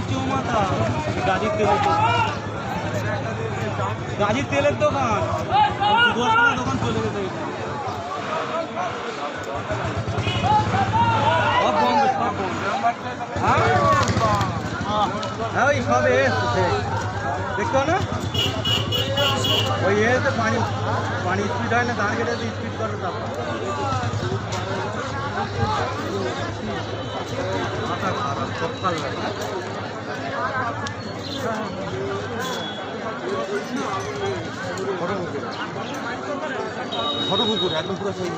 চৌমাথা গাজীর তেলের দোকান, গাজীর তেলের দোকান, সুদর্শনের দোকান চলে যেতে সব বন্ধ, সব বন্ধ। হ্যাঁ ওই সব এসছে দেখছো না, ওই এসে পানি পানি স্পিড হয় না, ধান কেটে স্পিড করে তারপর মাথা খারাপ সকাল লাগে। ঘটপুকুর একদম পুরো সেই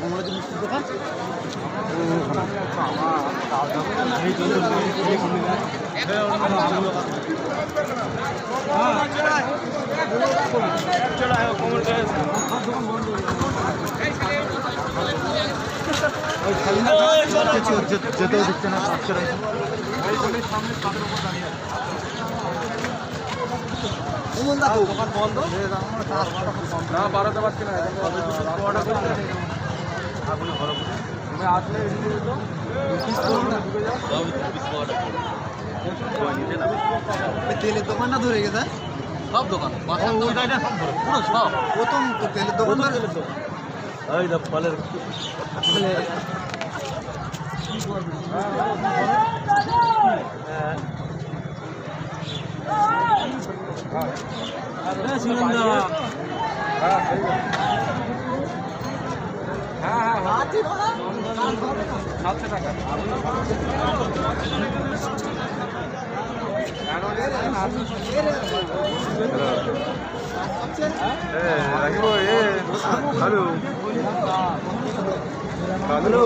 কমলাজি মিষ্টির দোকান। যেতেও দিচ্ছে না, কাজ করে দোকান বন্ধ না, বাড়াতে পারছি না। আসলে তেলের দোকানটা ধরে গেছে, সব দোকান পুরো সব প্রথম তো তেলের দোকান, ফলের হ্যালো হ্যালো